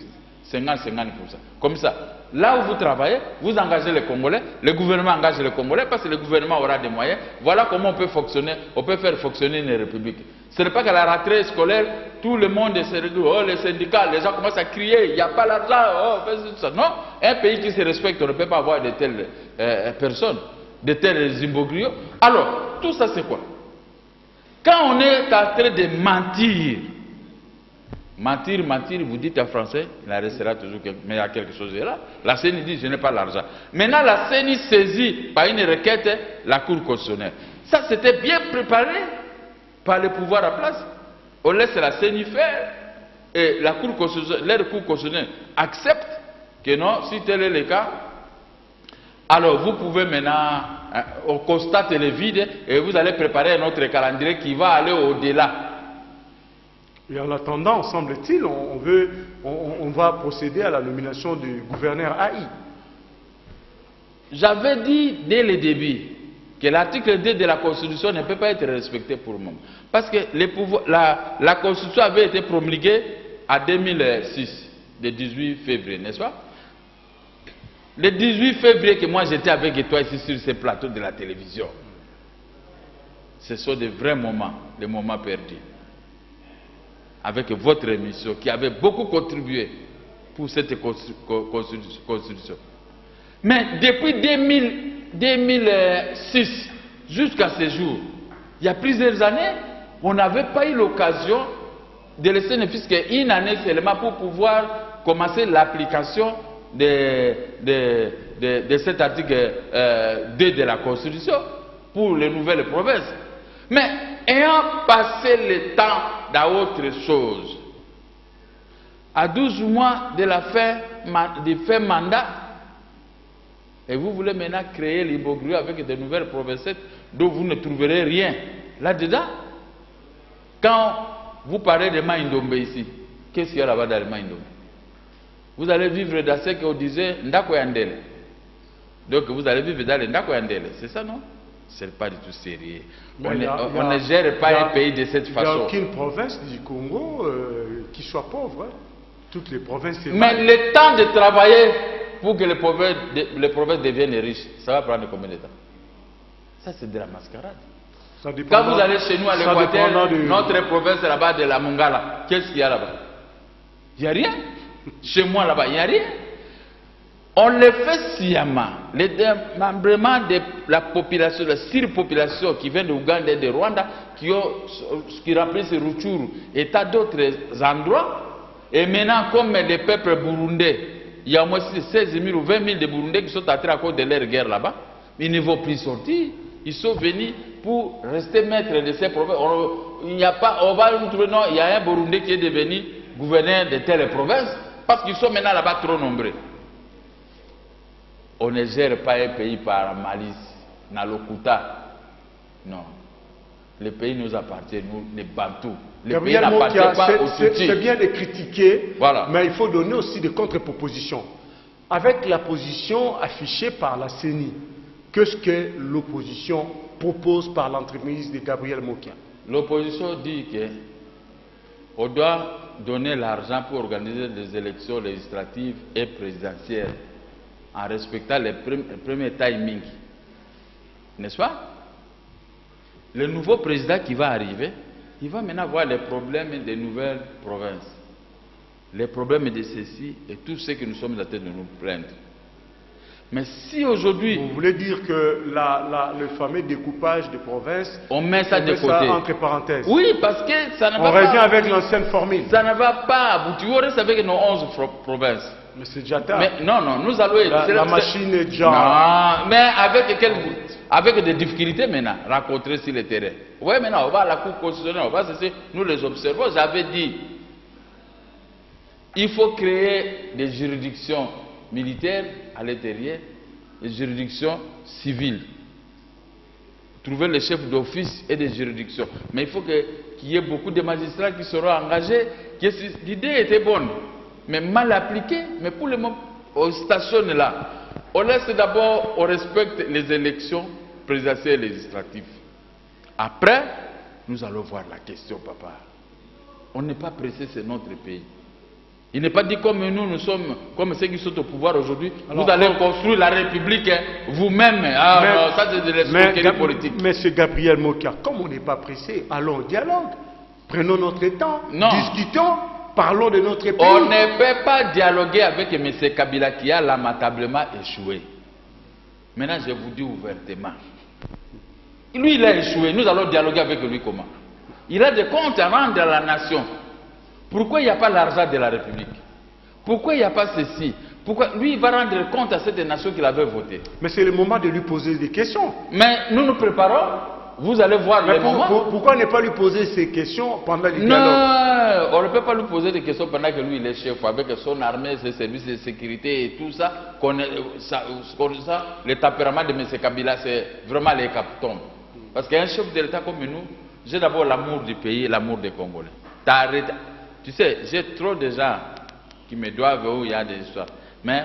50-50%. Comme ça, là où vous travaillez, vous engagez les Congolais, le gouvernement engage les Congolais parce que le gouvernement aura des moyens. Voilà comment on peut fonctionner, on peut faire fonctionner une république. Ce n'est pas qu'à la rentrée scolaire, tout le monde se réduit, oh, les syndicats, les gens commencent à crier, il n'y a pas l'argent, oh, fais ça. Non, un pays qui se respecte, on ne peut pas avoir de telles personnes, de tels imbroglios. Alors, tout ça c'est quoi? Quand on est en train de mentir, vous dites en français, il en restera toujours mais il y a quelque chose là. La CENI dit, je n'ai pas l'argent. Maintenant, la CENI saisit par une requête la Cour constitutionnelle. Ça, c'était bien préparé par le pouvoir en place. On laisse la CENI faire et la Cour constitutionnelle, leur Cour constitutionnelle accepte que non, si tel est le cas, alors vous pouvez maintenant, on constate le vide et vous allez préparer un autre calendrier qui va aller au-delà. Et en attendant, semble-t-il, on va procéder à la nomination du gouverneur AI. J'avais dit dès le début que l'article 2 de la Constitution ne peut pas être respecté pour le moment. Parce que la Constitution avait été promulguée en 2006, le 18 février, n'est-ce pas? Le 18 février que moi j'étais avec toi ici sur ce plateau de la télévision, ce sont des vrais moments, des moments perdus. Avec votre émission qui avait beaucoup contribué pour cette constitution. Mais depuis 2006 jusqu'à ce jour, il y a plusieurs années, on n'avait pas eu l'occasion de laisser ne fût qu'une année seulement pour pouvoir commencer l'application de cet article 2 de la Constitution pour les nouvelles provinces. Mais ayant passé le temps dans autre chose, à 12 mois de la fin mandat, et vous voulez maintenant créer l'imbroglio avec de nouvelles provinces dont vous ne trouverez rien là-dedans. Quand vous parlez de Maïndombe ici, qu'est-ce qu'il y a là-bas dans le Maïndombe? Vous allez vivre dans ce qu'on disait Ndako Yandele. Donc vous allez vivre dans le Ndako Yandele, c'est ça, non? Ce n'est pas du tout sérieux. On ne gère pas un pays de cette façon. Il n'y a aucune province du Congo qui soit pauvre. Hein. Toutes les provinces... Mais le temps de travailler pour que les provinces deviennent riches, ça va prendre combien de temps? Ça, c'est de la mascarade. Quand vous allez chez nous à l'Équateur, notre province là-bas de la Mongala, qu'est-ce qu'il y a là-bas? Il n'y a rien. Chez moi là-bas, il n'y a rien. On le fait sciemment. Le démembrement de la population, la surpopulation qui vient d'Ouganda et de Rwanda, qui remplissent Rutshuru et à d'autres endroits. Et maintenant, comme les peuples burundais, il y a au moins 16 000 ou 20 000 de Burundais qui sont entrés à cause de leur guerre là-bas, ils ne vont plus sortir. Ils sont venus pour rester maîtres de ces provinces. Il n'y a pas, on va nous trouver, non, il y a un Burundais qui est devenu gouverneur de telle province, parce qu'ils sont maintenant là-bas trop nombreux. On ne gère pas un pays par malice, dans l'Okuta. Non. Le pays nous appartient, nous, les Bantous. Le pays Gabriel n'appartient Mokia, pas aux Tutsis. c'est bien de critiquer, Voilà. mais il faut donner aussi des contre-propositions. Avec la position affichée par la CENI, qu'est-ce que l'opposition propose par l'entremise de Gabriel Mokia? L'opposition dit qu'on doit donner l'argent pour organiser des élections législatives et présidentielles en respectant les premiers timings. N'est-ce pas? Le nouveau président qui va arriver, il va maintenant voir les problèmes des nouvelles provinces. Les problèmes de ceci et tout ce que nous sommes en train de nous plaindre. Mais si aujourd'hui... Vous voulez dire que le fameux découpage des provinces, on met ça de côté. Entre parenthèses. Oui, parce que ça ne va pas... On revient avec l'ancienne formule. Ça ne va pas aboutir. Vous restez avec nos 11 provinces. Mais c'est déjà tard. Mais non, nous allons... La machine est déjà... Non, mais avec des difficultés maintenant, rencontrées sur le terrain. Oui, maintenant, on va à la Cour constitutionnelle, on va cesser, nous les observons. J'avais dit, il faut créer des juridictions militaires à l'intérieur, des juridictions civiles. Trouver les chefs d'office et des juridictions. Mais il faut qu'il y ait beaucoup de magistrats qui seront engagés. L'idée était bonne, mais mal appliquée. Mais pour le moment, on stationne là. On laisse d'abord, on respecte les élections présidentielles et législatives. Après, nous allons voir la question, papa. On n'est pas pressé, c'est notre pays. Il n'est pas dit comme nous sommes, comme ceux qui sont au pouvoir aujourd'hui, vous allez construire la République vous-même. Ça c'est de l'escroquerie politique. Monsieur Gabriel Mokia, comme on n'est pas pressé, allons au dialogue. Prenons notre temps, discutons, parlons de notre pays. On ne peut pas dialoguer avec M. Kabila qui a lamentablement échoué. Maintenant, je vous dis ouvertement. Lui, il a échoué. Nous allons dialoguer avec lui comment? Il a des comptes à rendre à la nation. Pourquoi il n'y a pas l'argent de la République? Pourquoi il n'y a pas ceci? Pourquoi lui, il va rendre compte à cette nation qu'il avait voté? Mais c'est le moment de lui poser des questions. Mais nous nous préparons. Vous allez voir le moment. Pourquoi ne pas lui poser ces questions pendant le dialogue? Non, on ne peut pas lui poser des questions pendant que lui, il est chef, avec son armée, ses services de sécurité et tout ça. Le tempérament de M. Kabila, c'est vraiment les captons. Parce qu'un chef de l'État comme nous, j'ai d'abord l'amour du pays et l'amour des Congolais. Tu sais, j'ai trop de gens qui me doivent où il y a des histoires. Mais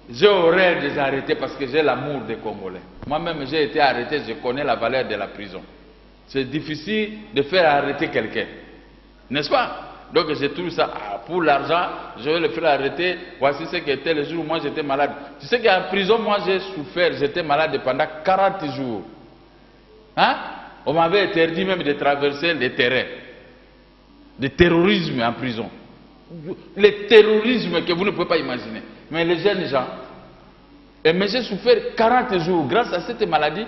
j'ai horreur de les arrêter parce que j'ai l'amour des Congolais. Moi-même, j'ai été arrêté, je connais la valeur de la prison. C'est difficile de faire arrêter quelqu'un. N'est-ce pas? Donc je trouve ça, pour l'argent, je vais le faire arrêter. Voici ce qui était le jour où moi j'étais malade. Tu sais qu'en prison, moi j'ai souffert, j'étais malade pendant 40 jours. Hein? On m'avait interdit même de traverser les terrains. De terrorisme en prison. Le terrorisme que vous ne pouvez pas imaginer. Mais les jeunes gens, mais j'ai souffert 40 jours. Grâce à cette maladie,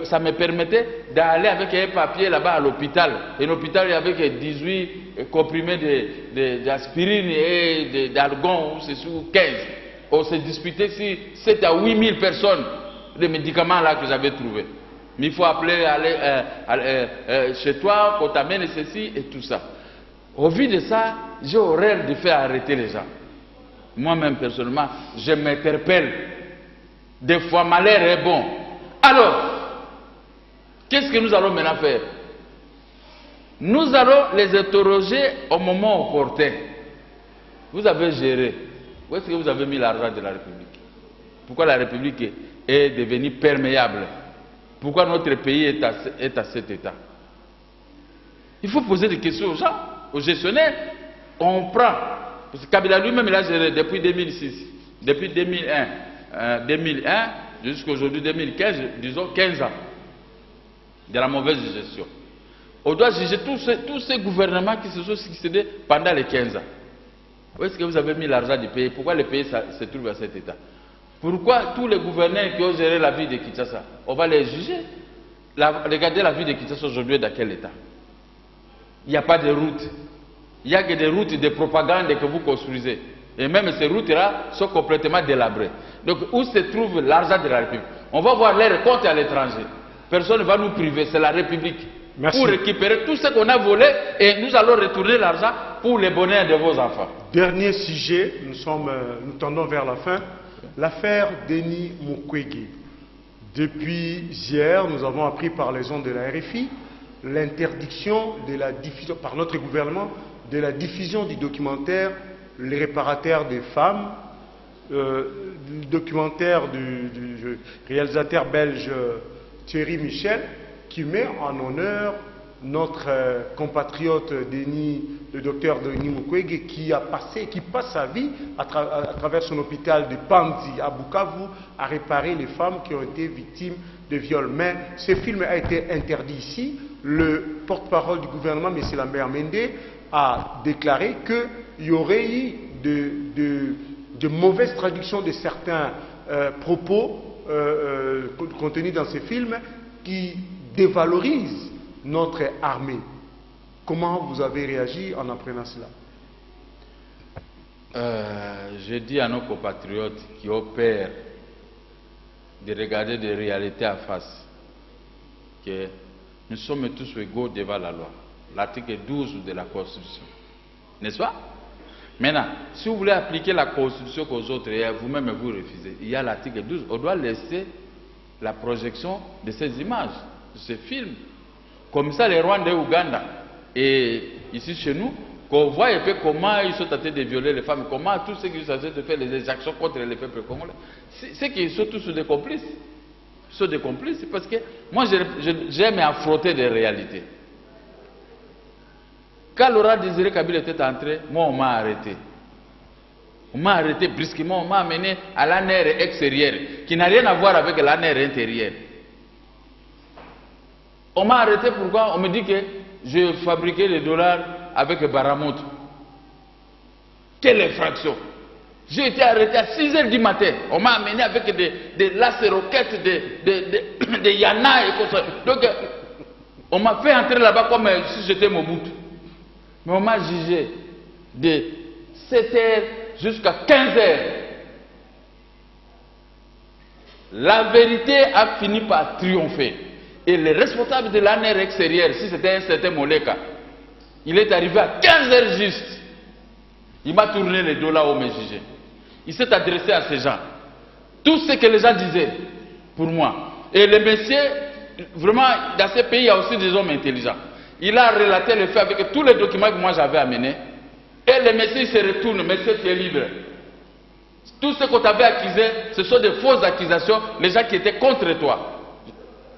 ça me permettait d'aller avec un papier là-bas à l'hôpital. Et l'hôpital, avec 18 comprimés d'aspirine et d'argon, ou c'est sur 15. On s'est disputé si 7 à 8 000 personnes, les médicaments là que j'avais trouvés. Mais il faut appeler, aller chez toi, qu'on t'amène ceci et tout ça. Au vu de ça, j'ai horreur de faire arrêter les gens. Moi-même, personnellement, je m'interpelle. Des fois, malheur est bon. Alors, qu'est-ce que nous allons maintenant faire? Nous allons les interroger au moment opportun. Vous avez géré. Où est-ce que vous avez mis l'argent de la République? Pourquoi la République est devenue perméable? Pourquoi notre pays est à cet état? Il faut poser des questions aux gens, aux gestionnaires. On prend. Parce que Kabila lui-même, il a géré depuis 2006, depuis 2001 jusqu'à aujourd'hui 2015, disons 15 ans de la mauvaise gestion. On doit juger tous ces gouvernements qui se sont succédés pendant les 15 ans. Où est-ce que vous avez mis l'argent du pays? Pourquoi le pays se trouve à cet état? Pourquoi tous les gouverneurs qui ont géré la vie de Kinshasa, on va les juger? Regardez la vie de Kinshasa aujourd'hui dans quel état? Il n'y a pas de route. Il n'y a que des routes de propagande que vous construisez. Et même ces routes-là sont complètement délabrées. Donc où se trouve l'argent de la République? On va voir les comptes à l'étranger. Personne ne va nous priver, c'est la République. Merci. Pour récupérer tout ce qu'on a volé et nous allons retourner l'argent pour le bonheur de vos enfants. Dernier sujet, nous tendons vers la fin. L'affaire Denis Mukwege. Depuis hier, nous avons appris par les ondes de la RFI l'interdiction de la diffusion, par notre gouvernement, de la diffusion du documentaire Les réparateurs des femmes, du documentaire du réalisateur belge Thierry Michel, qui met en honneur notre compatriote le docteur Denis Mukwege, qui passe sa vie à travers son hôpital de Panzi à Bukavu à réparer les femmes qui ont été victimes de viols. Mais ce film a été interdit ici. Le porte-parole du gouvernement, M. Lambert Mende, a déclaré qu'il y aurait eu de mauvaises traductions de certains propos contenus dans ces films qui dévalorisent notre armée. Comment vous avez réagi en apprenant cela? Je dis à nos compatriotes qui opèrent de regarder des réalités à face que nous sommes tous égaux devant la loi. L'article 12 de la Constitution. N'est-ce pas? Maintenant, si vous voulez appliquer la Constitution qu'aux autres, et vous-même vous refusez, il y a l'article 12, on doit laisser la projection de ces images, de ces films. Comme ça, les Rwandais, Ouganda, et ici chez nous, qu'on voit un peu comment ils sont tentés de violer les femmes, comment tous ceux qui sont tentés de faire les exactions contre les peuples congolais, c'est qu'ils sont tous des complices. Ils sont des complices parce que moi, j'aime affronter des réalités. Quand Laurent Désiré Kabila était entré, moi, on m'a arrêté. On m'a arrêté brusquement, on m'a amené à la nerf extérieure, qui n'a rien à voir avec la nerf intérieure. On m'a arrêté pourquoi? On me dit que je fabriquais les dollars avec Baramut. Quelle infraction! J'ai été arrêté à 6 h du matin. On m'a amené avec des lance-roquettes, des Yana et comme ça. Donc, on m'a fait entrer là-bas comme si j'étais Mobutu. Mais on m'a jugé de 7 h jusqu'à 15 h. La vérité a fini par triompher. Et le responsable de l'ANR extérieure, si c'était un certain Moleka, il est arrivé à 15 h juste. Il m'a tourné les dos là où me jugeait. Il s'est adressé à ces gens. Tout ce que les gens disaient pour moi. Et le monsieur, vraiment, dans ces pays, il y a aussi des hommes intelligents. Il a relaté le fait avec tous les documents que moi j'avais amenés. Et le monsieur se retourne, monsieur tu es libre. Tout ce qu'on t'avait accusé, ce sont des fausses accusations, les gens qui étaient contre toi.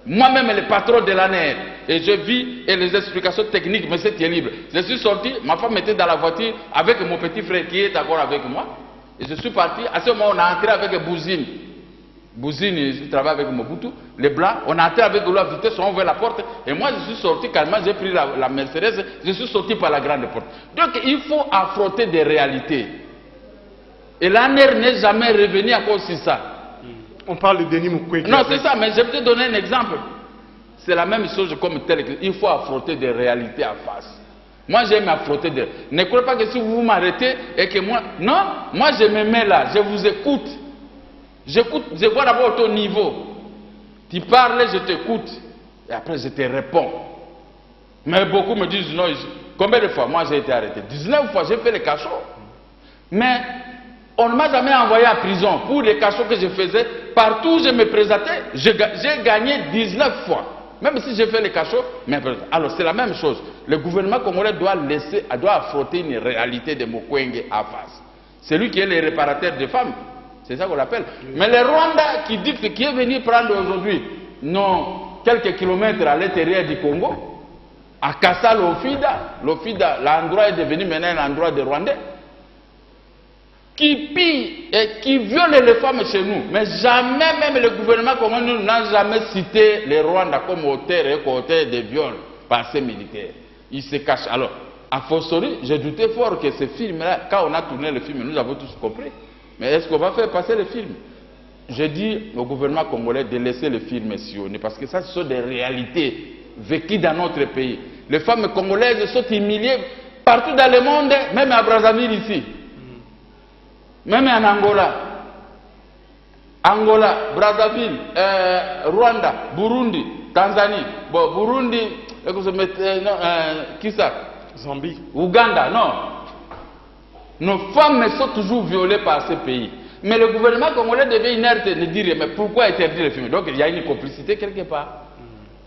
Moi-même, le patron de l'ANR, et je vis et les explications techniques, monsieur tu es libre. Je suis sorti, ma femme était dans la voiture avec mon petit frère qui est encore avec moi. Et je suis parti, à ce moment on a entré avec Bouzine. Bouzine, il travaille avec Mobutu, les Blancs, on a entré avec la vitesse, on a ouvert la porte, et moi je suis sorti calmement, j'ai pris la Mercedes, je suis sorti par la grande porte. Donc il faut affronter des réalités. Et l'ANR n'est jamais revenu à cause de ça. On parle de Denis Mukwege. Non, c'est ça, mais je vais te donner un exemple. C'est la même chose comme tel. Il faut affronter des réalités à face. Moi, j'aime affronter des... Ne croyez pas que si vous m'arrêtez et que moi... Non, moi je me mets là, je vous écoute. J'écoute, je vois d'abord ton niveau. Tu parles, je t'écoute. Et après, je te réponds. Mais beaucoup me disent non. Combien de fois? Moi, j'ai été arrêté. 19 fois, j'ai fait les cachots. Mais on ne m'a jamais envoyé à prison pour les cachots que je faisais. Partout où je me présentais, j'ai gagné 19 fois. Même si j'ai fait les cachots. Mais alors, c'est la même chose. Le gouvernement congolais doit affronter une réalité de Mukwege à face. C'est lui qui est le réparateur des femmes. C'est ça qu'on l'appelle. Mais le Rwanda qui dit qui est venu prendre aujourd'hui, non, quelques kilomètres à l'intérieur du Congo, à Kassa l'Ofida, l'endroit est devenu maintenant un endroit de Rwandais, qui pille et qui viole les femmes chez nous. Mais jamais, même le gouvernement congolais n'a jamais cité les Rwandais comme auteur et co-auteur de viols par ces militaires. Ils se cachent. Alors, à fortiori, j'ai douté fort que ce film-là, quand on a tourné le film, nous avons tous compris. Mais est-ce qu'on va faire passer le film? Je dis au gouvernement congolais de laisser le film sillonner, parce que ça, ce sont des réalités vécues dans notre pays. Les femmes congolaises sont humiliées partout dans le monde, même à Brazzaville ici. Même en Angola. Angola, Brazzaville, Rwanda, Burundi, Tanzanie. Bon, Burundi, qui ça? Zambie. Ouganda, non. Nos femmes sont toujours violées par ces pays. Mais le gouvernement congolais devait inerte de dire mais pourquoi interdire le film? Donc il y a une complicité quelque part.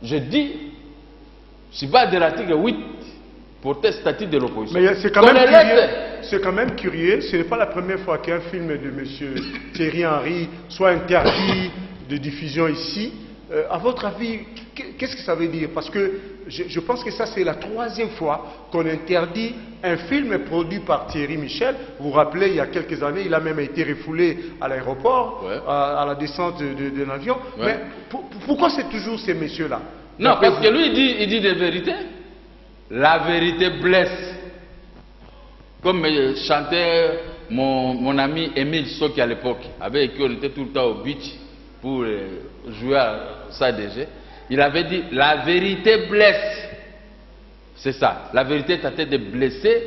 Je dis, sur base de l'article 8, portait statut de l'opposition. Mais c'est quand même curieux, ce n'est pas la première fois qu'un film de M. Thierry Henry soit interdit de diffusion ici. À votre avis, qu'est-ce que ça veut dire? Parce que je pense que ça, c'est la 3e fois qu'on interdit un film produit par Thierry Michel. Vous vous rappelez, il y a quelques années, il a même été refoulé à l'aéroport, ouais, à la descente d'un avion. Ouais. Mais pourquoi c'est toujours ces messieurs-là? Non, parce que lui, il dit des vérités. La vérité blesse. Comme chantait mon ami Émile Soki à l'époque, avec qui on était tout le temps au beach pour jouer à SADG, il avait dit la vérité blesse. C'est ça, la vérité est en train de blesser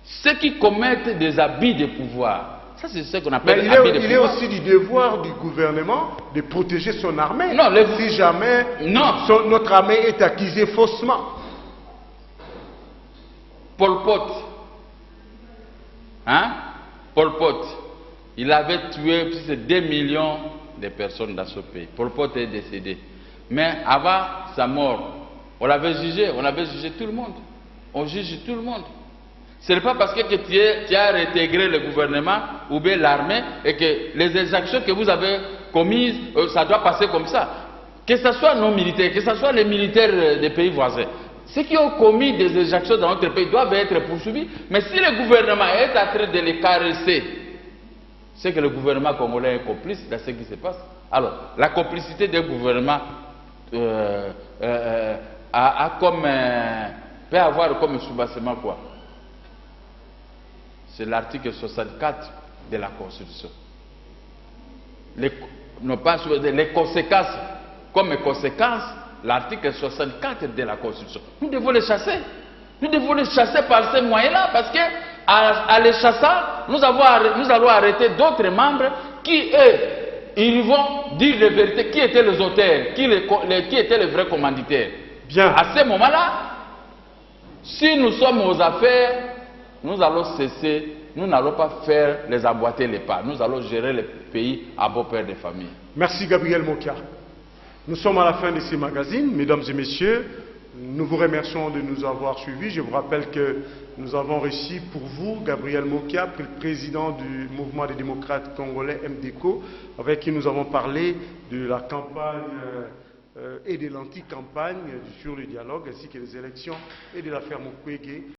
ceux qui commettent des abus de pouvoir. Ça, c'est ce qu'on appelle abus de pouvoir. Il est aussi du devoir du gouvernement de protéger son armée. Non, si jamais notre armée est accusée faussement. Pol Pot, hein? Pol Pot, il avait tué plus de 2 millions de personnes dans ce pays. Pol Pot est décédé. Mais avant sa mort, on avait jugé tout le monde. On juge tout le monde. Ce n'est pas parce que tu as réintégré le gouvernement ou bien l'armée et que les exactions que vous avez commises, ça doit passer comme ça. Que ce soit nos militaires, que ce soit les militaires des pays voisins. Ceux qui ont commis des exactions dans notre pays doivent être poursuivis. Mais si le gouvernement est en train de les caresser, c'est que le gouvernement congolais est complice dans ce qui se passe. Alors, la complicité des gouvernements peut avoir comme soubassement quoi? C'est l'article 64 de la Constitution. Les conséquences, comme conséquence, l'article 64 de la Constitution. Nous devons les chasser. Nous devons les chasser par ces moyens-là, parce que à les chassant, nous allons arrêter d'autres membres qui, eux, ils vont dire la vérité, qui étaient les auteurs, qui étaient les vrais commanditaires. Bien. À ce moment-là, si nous sommes aux affaires, nous allons cesser, nous n'allons pas faire les emboîter les pas. Nous allons gérer le pays à beau père de famille. Merci Gabriel Mokia. Nous sommes à la fin de ces magazines, mesdames et messieurs. Nous vous remercions de nous avoir suivis. Je vous rappelle que nous avons reçu pour vous Gabriel Mokia, président du mouvement des démocrates congolais MDECO, avec qui nous avons parlé de la campagne et de l'anti-campagne sur le dialogue, ainsi que les élections et de l'affaire Mukwege.